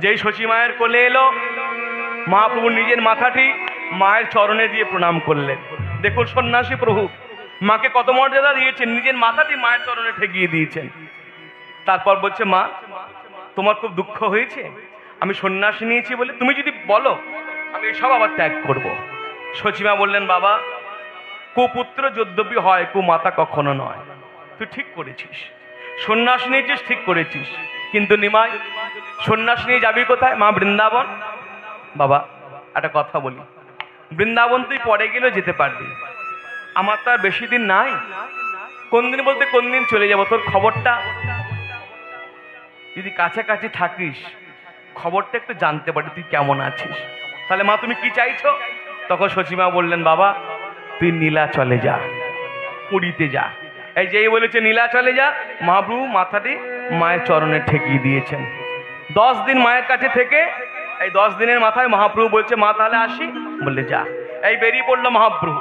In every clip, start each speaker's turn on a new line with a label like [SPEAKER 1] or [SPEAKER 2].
[SPEAKER 1] যেই শচী মায়ের কোলে এলো, মহাপ্রভু নিজের মাথাটি মায়ের চরণে দিয়ে প্রণাম করলেন। দেখুন সন্ন্যাসী প্রভু মাকে কত মর্যাদা দিয়েছেন, নিজের মাথাটি মায়ের চরণে ঠেকিয়ে দিয়েছেন। তারপর বলছে, মা তোমার খুব দুঃখ হয়েছে আমি সন্ন্যাসী নিয়েছি বলে, তুমি যদি বলো আমি এসব আবার ত্যাগ করব। শচীমা বললেন, বাবা কুপুত্র যদ্যপি হয় কুমাতা কখনো নয়। তুই ঠিক করেছিস, সন্ন্যাস নিয়েছিস, ঠিক করেছিস, কিন্তু নিমাই সন্ন্যাস নিয়ে যাবি কোথায়? মা বৃন্দাবন। বাবা একটা কথা বলি, বৃন্দাবন তুই পরে গেলেও যেতে পারবি, আমার তো আর বেশি দিন নাই। কোন দিন বলতে কোন দিন চলে যাব, তোর খবরটা যদি কাছাকাছি থাকিস খবরটা একটু জানতে পারি তুই কেমন আছিস। তাহলে মা তুমি কি চাইছো? তখন শচীমা বললেন, বাবা তুই নীলাচলে যা, পুরীতে যা। এই যেই বলেছে নীলাচলে যা, মহাপ্রভু মাথাটি মায়ের চরণে ঠেকিয়ে দিয়েছেন। 10 দিন মায়ের কাছে থেকে এই 10 দিনের মাথায় মহাপ্রভু বলছে, মা তাহলে আসি, বললে যা। এই বেরিয়ে পড়লো মহাপ্রভু।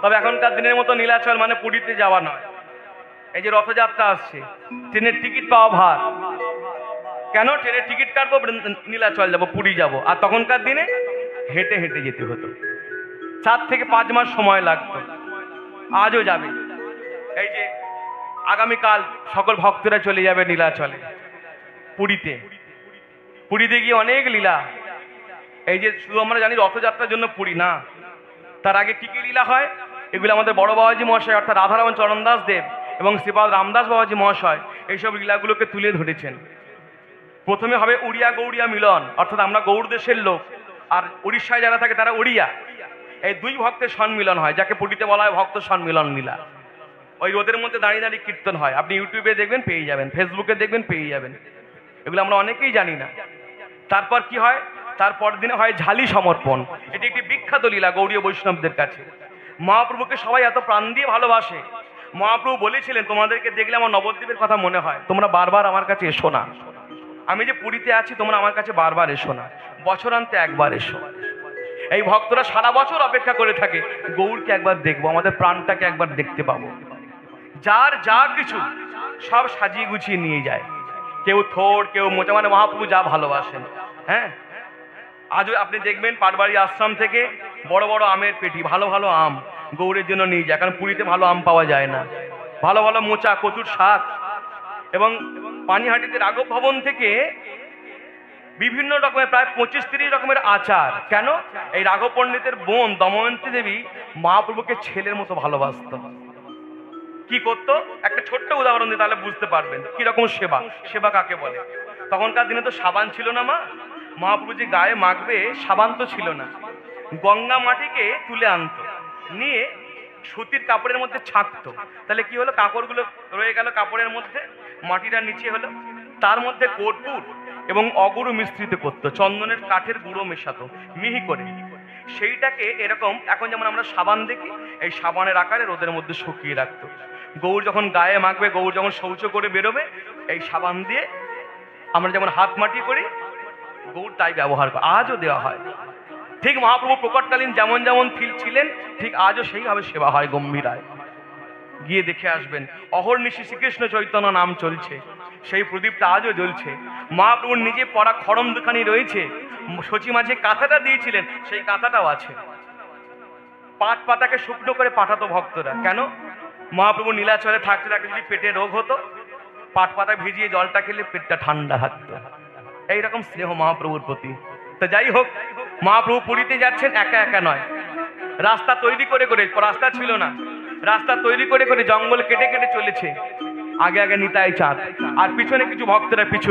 [SPEAKER 1] তবে এখনকার দিনের মতো নীলাচল মানে পুরীতে যাওয়া নয়। এই যে রথযাত্রা আসছে, ট্রেনের টিকিট পাওয়া ভার। কেন? ট্রেনের টিকিট কাটবো, নীলাচল যাবো, পুরী যাব। আর তখনকার দিনে হেঁটে হেঁটে যেতে হতো, 4 থেকে 5 মাস সময় লাগতো। আজও যাবে। এই যে আগামীকাল সকল ভক্তরা চলে যাবে নীলাচলে, পুরীতে। পুরীতে গিয়ে অনেক লীলা। এই যে শুধু আমরা জানি রথযাত্রার জন্য পুরী না, তার আগে কি কি লীলা হয় এগুলো আমাদের বড় বাবাজি মহাশয় অর্থাৎ রাধারমণ চরণ দাস দেব এবং শ্রীপাদ রামদাস বাবাজি মহাশয় এইসব লীলাগুলোকে তুলে ধরেছেন। প্রথমে হবে উড়িয়া গৌড়িয়া মিলন, অর্থাৎ আমরা গৌড় দেশের লোক আর উড়িষ্যায় যারা থাকে তারা উড়িয়া, এই দুই ভক্তের সম্মিলন হয়, যাকে পুরীতে বলা হয় ভক্ত সম্মিলন লীলা। ওই রোদের মধ্যে দাঁড়িয়ে দাঁড়িয়ে কীর্তন হয়, আপনি ইউটিউবে দেখবেন পেয়ে যাবেন, ফেসবুকে দেখবেন পেয়ে যাবেন, এগুলো আমরা অনেকেই জানি না। তারপর কি হয়? তারপর দিনে হয় ঝালি সমর্পণ। এটি একটি বিখ্যাত লীলা গৌড়ীয় বৈষ্ণবদের কাছে। মহাপ্রভুকে সবাই এত প্রাণ দিয়ে ভালোবাসে। মহাপ্রভু বলেছিলেন, তোমাদেরকে দেখলে আমার নবদ্বীপের কথা মনে হয়, তোমরা বারবার আমার কাছে এসো না। আমি যে পুরীতে আছি তোমরা আমার কাছে বারবার এসো না, বছরান্তে একবার এসো। এই ভক্তরা সারা বছর অপেক্ষা করে থাকে গৌরকে একবার দেখবো, আমাদের প্রাণটাকে একবার দেখতে পাবো। যার যা কিছু সব সাজিয়ে গুছিয়ে নিয়ে যায়, কেউ থোড় কেউ মোচা, মানে মহাপ্রভু যা ভালোবাসেন। হ্যাঁ, আজও আপনি দেখবেন পাটবাড়ি আশ্রম থেকে বড় বড় আমের পেটি, ভালো ভালো আম গৌরের জন্য নিয়ে যায়, কারণ পুরীতে ভালো আম পাওয়া যায় না। ভালো ভালো মোচা, কচুর শাক, এবং পানিহাটিতে রাঘব ভবন থেকে বিভিন্ন রকমের প্রায় 25-30 রকমের আচার। কেন? এই রাঘব পণ্ডিতের বোন দময়ন্তী দেবী মহাপ্রভুকে ছেলের মতো ভালোবাসত। কি করতো? একটা ছোট্ট উদাহরণ দিয়ে তাহলে বুঝতে পারবেন কিরকম সেবা। সেবা কাকে বলে? তখনকার দিনে তো সাবান ছিল না মা, মহাপ্রভু যে গায়ে মাখবে সাবান তো ছিল না। গঙ্গা মাটিকে তুলে আনতো, নিয়ে সুতির কাপড়ের মধ্যে ছাঁকতো। তাহলে কি হলো? কাপড়গুলো রয়ে গেল কাপড়ের মধ্যে, মাটিটা নিচে হলো, তার মধ্যে কর্পূর এবং অগুরু মিশ্রিত করতো, চন্দনের কাঠের গুঁড়ো মেশাতো মিহি করে। সেইটাকে এরকম এখন যেমন আমরা সাবান দেখি, এই সাবানের আকারে রোদের মধ্যে শুকিয়ে রাখতো। গৌর যখন গায়ে মাখবে, গৌর যখন শৌচ করে বেরোবে, এই সাবান দিয়ে আমরা যেমন হাত মাটি করি, গৌর তাই ব্যবহার করে, আজও দেওয়া হয়। ঠিক মহাপ্রভু প্রকটকালীন যেমন যেমন ছিলেন, ঠিক আজও সেইভাবে সেবা হয় গম্ভীরায়। গিয়ে দেখে আসবেন, অহর্নিশি শ্রীকৃষ্ণ চৈতন্য নাম চলছে, সেই প্রদীপটা আজও জ্বলছে। মহাপ্রভুর নিজে পড়া খড়ম দুখানি রয়েছে, শচী মাঝে কাঁথাটা দিয়েছিলেন সেই কাঁথাটাও আছে। পাট পাতাকে শুকনো করে পাঠাতো ভক্তরা। কেন? মহাপ্রভু নীলাচলে থাকতে থাকতে যদি পেটে রোগ হতো, পাট পাতা ভিজিয়ে জলটা খেলে পেটটা ঠান্ডা থাকতো। এইরকম স্নেহ মহাপ্রভুর প্রতি। তো যাই হোক, মহাপ্রভু পুরীতে যাচ্ছেন একা একা নয়, রাস্তা তৈরি করে করে, রাস্তা ছিল না, রাস্তা তৈরি করে করে জঙ্গল কেটে কেটে চলেছে। আগে আগে নিতাই চাঁদ আর পিছনে কিছু ভক্তরা পিছু